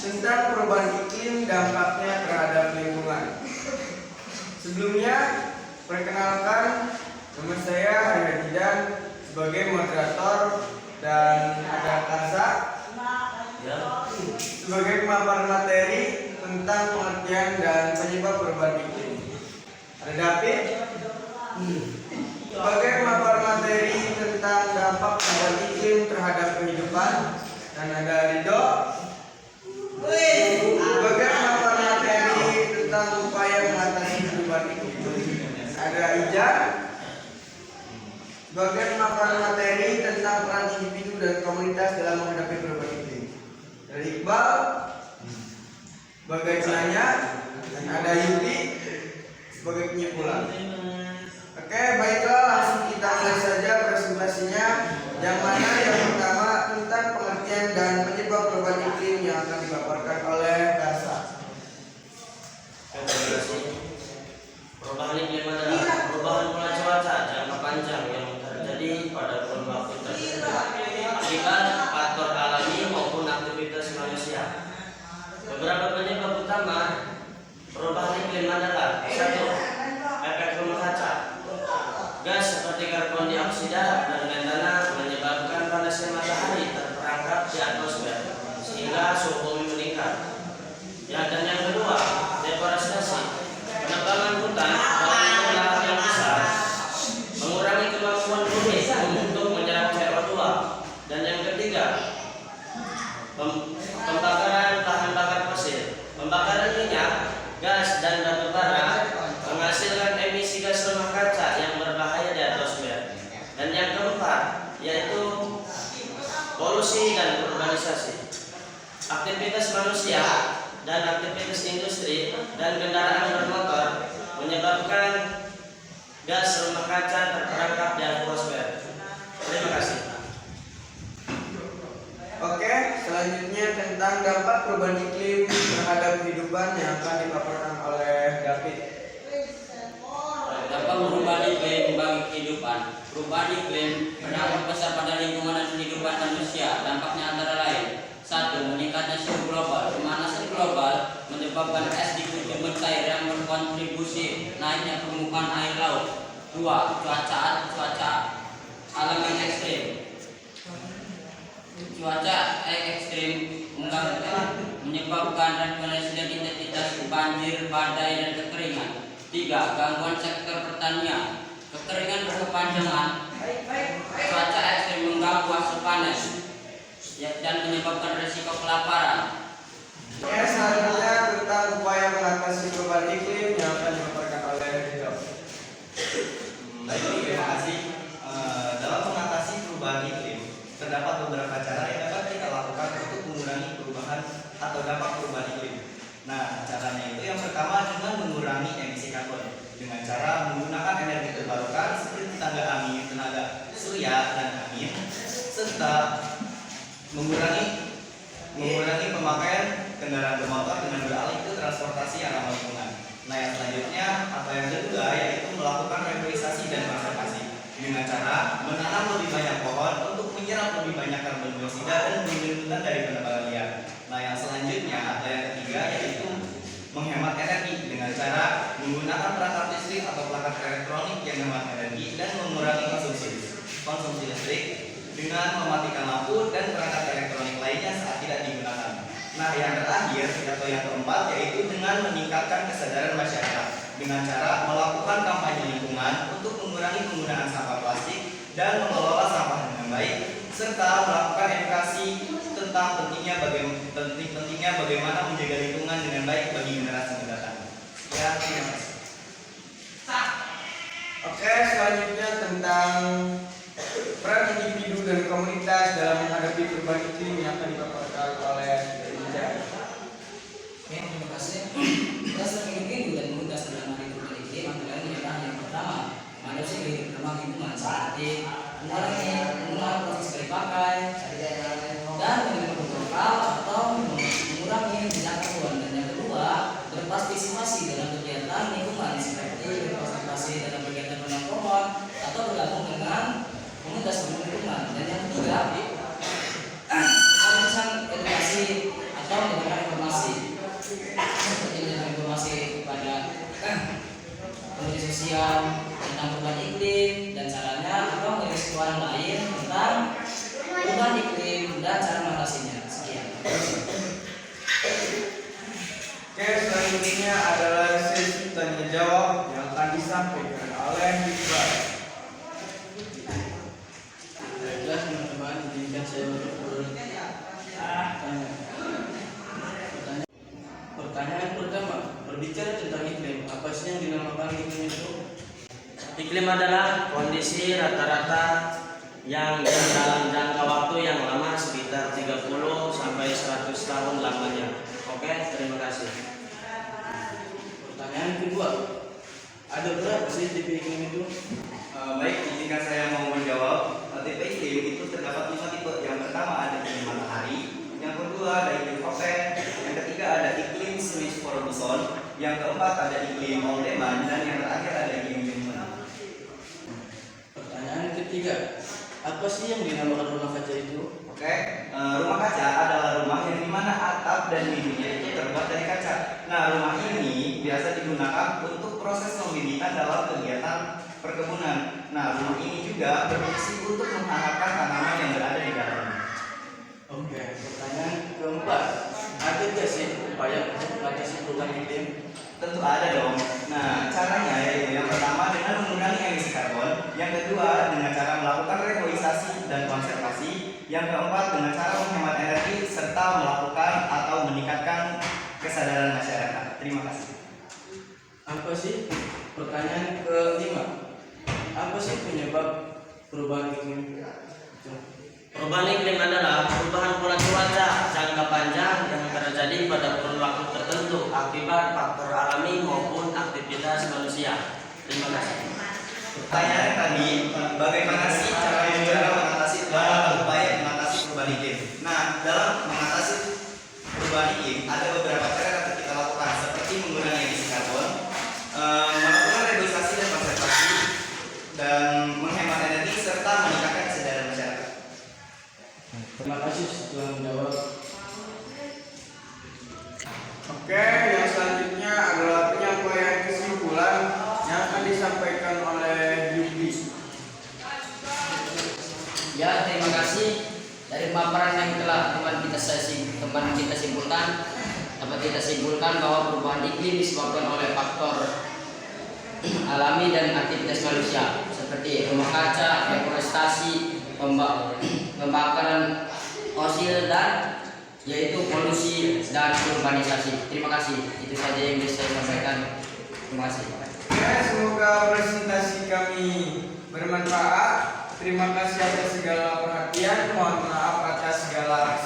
tentang perubahan iklim dampaknya terhadap lingkungan. Sebelumnya, perkenalkan, nama saya Hari Hadidan sebagai moderator dan ada Karsa sebagai pemaparan materi tentang pengertian dan penyebab perubahan iklim. Ada David sebagai pemaparan materi tentang dampak perubahan iklim terhadap kehidupan, dan ada Rido sebagai pemaparan materi tentang upaya mengatasi perubahan iklim. Ada Ijar sebagai pemaparan materi tentang peran individu dan komunitas dalam menghadapi perubahan iklim. Dari Iqbal sebagai penanya, dan ada Yuti sebagai penyimpulan. Oke, baiklah, langsung kita mulai saja presentasinya. Yang mana yang pertama tentang pengertian dan penyebab perubahan iklim yang akan dipaparkan oleh Karsa. Perubahan iklim adalah perubahan pola cuaca jangka panjang yang terjadi pada kurun waktu tertentu akibat faktor alami maupun aktivitas manusia. Beberapa penyebab utama perubahan iklim adalah: 1. Efek rumah kaca. Gas seperti karbon dioksida dan metana menyebabkan panasnya matahari terperangkap di atmosfer sehingga suhu bumi meningkat. Dan yang kedua, deforestasi. Penebangan hutan dan lahan yang besar mengurangi kemampuan bumi untuk menyerap CO2. Dan yang ketiga, pembakaran bahan bakar fosil. Pembakaran minyak, gas, dan batu bara menghasilkan emisi gas rumah kaca yang berbahaya di atmosfer. Dan yang keempat, yaitu polusi dan urbanisasi. Aktivitas manusia dan aktivitas industri dan kendaraan bermotor menyebabkan gas rumah kaca terperangkap di atmosfer. Terima kasih. Oke, selanjutnya tentang dampak perubahan iklim terhadap kehidupan yang akan dipaparkan oleh David. Dampak perubahan iklim bagi kehidupan. Perubahan iklim berdampak besar pada lingkungan dan kehidupan manusia. Dampaknya antara lain: 1. Meningkatnya suhu global. Pemanasan global menyebabkan es di kutub mencair yang berkontribusi naiknya permukaan air laut. 2. Cuaca alam yang ekstrim. Cuaca ekstrim menyebabkan frekuensi dan intensitas banjir, badai, dan kekeringan. 3. Gangguan sektor pertanian. Kekeringan berkepanjangan. Cuaca ekstrim mengganggu hasil panen dan menyebabkan risiko kelaparan. Ya, selanjutnya tentang upaya mengatasi perubahan iklim yang akan dipaparkan oleh Rido. Baik, terima kasih. Dalam mengatasi perubahan iklim, terdapat beberapa cara yang dapat kita lakukan untuk mengurangi perubahan atau dampak perubahan iklim. Nah, caranya itu yang pertama dengan mengurangi emisi karbon dengan cara menggunakan energi terbarukan seperti tenaga surya dan angin, serta mengurangi pemakaian kendaraan bermotor dengan beralih ke transportasi yang ramah lingkungan. Nah, yang selanjutnya atau yang kedua yaitu melakukan reboisasi dan konservasi dengan cara menanam lebih banyak pohon untuk menyerap lebih banyak karbon dioksida dan melindungi dari penebangan liar. Nah, yang selanjutnya atau yang ketiga yaitu menghemat energi dengan cara menggunakan perangkat listrik atau perangkat elektronik yang hemat energi dan mengurangi konsumsi listrik dengan mematikan lampu dan perangkat elektronik lainnya saat tidak digunakan. Nah, yang terakhir atau yang keempat yaitu dengan meningkatkan kesadaran masyarakat dengan cara melakukan kampanye lingkungan untuk mengurangi penggunaan sampah plastik dan mengelola sampah dengan baik, serta melakukan edukasi tentang pentingnya bagaimana menjaga lingkungan dengan baik bagi generasi mendatang. Ya, terima kasih. Oke, selanjutnya tentang peran individu dan komunitas dalam menghadapi perubahan iklim yang akan dipaparkan oleh Ijar. Oke, terima kasih. Dasar individu dan komunitas dalam menghadapi perubahan iklim antara lain adalah yang pertama, manusia hidup ramah lingkungan seperti mengurangi plastik sekali pakai dan menggunakan lokal atau mengurangi jejak karbon. Dan yang kedua, berpartisipasi dalam kegiatan lingkungan seperti berpartisipasi dalam kegiatan menanam pohon atau bergabung dengan komunitas lingkungan. Dan yang ketiga, manusia tentang perubahan iklim dan caranya, atau keilmuan lain tentang perubahan iklim dan cara mengatasinya. Sekian. Oke, selanjutnya adalah sesi tanya jawab yang akan disampaikan oleh Iqbal. Baiklah teman-teman, izinkan saya untuk bertanya. Pertanyaan pertama, berbicara tentang iklim, apa sih yang dinamakan iklim itu? Iklim adalah kondisi rata-rata yang dalam jangka waktu yang lama sekitar 30 sampai 100 tahun lamanya. Oke, terima kasih. Pertanyaan kedua, ada berapa sih tipe iklim itu? Baik, izinkan saya mau menjawab. Tipe iklim itu terdapat 5 tipe. Yang pertama ada iklim matahari, yang kedua ada iklim tropis, yang ketiga ada iklim Swiss Ferguson, yang keempat ada iklim Aldeman, dan yang terakhir ada iklim Newman. Pertanyaan ketiga, apa sih yang dinamakan rumah kaca itu? Oke, rumah kaca adalah rumah yang dimana atap dan dindingnya itu terbuat dari kaca. Nah, rumah ini biasa digunakan untuk proses pembibitan dalam kegiatan perkebunan. Nah, rumah ini juga berfungsi untuk menghangatkan tanaman yang berada di dalamnya. Oke, pertanyaan keempat, ada nggak sih upaya untuk mengatasi perubahan iklim? Tentu ada dong. Nah, caranya yaitu yang pertama dengan mengurangi emisi karbon, yang kedua dengan cara melakukan reboisasi dan konservasi, yang keempat dengan cara menghemat energi serta melakukan atau meningkatkan kesadaran masyarakat. Terima kasih. Apa sih? Pertanyaan kelima, apa sih penyebab perubahan iklim itu? Perubahan iklim adalah perubahan pola cuaca jangka panjang yang terjadi pada kurun waktu tertentu akibat faktor alami maupun aktivitas manusia. Terima kasih. Pertanyaan tadi, bagaimana sih cara mengatasi upaya mengatasi perubahan iklim? Nah, dalam mengatasi perubahan iklim ada beberapa cara yang dapat kita lakukan, seperti mengurangi emisi karbon, melakukan reboisasi dan konservasi, dan menghemat energi serta meningkatkan kesadaran masyarakat. Terima kasih setelah menjawab. Oke, yang selanjutnya adalah penyampaian kesimpulan yang akan disampaikan oleh Yubi. Ya, terima kasih dari paparan yang telah teman kita simpulkan. Dapat kita simpulkan bahwa perubahan iklim disebabkan oleh faktor alami dan aktivitas manusia seperti rumah kaca, deforestasi, pembakaran fosil, dan yaitu polusi dan urbanisasi. Terima kasih. Itu saja yang bisa saya sampaikan. Terima kasih. Ya, semoga presentasi kami bermanfaat. Terima kasih atas segala perhatian. Mohon maaf atas segala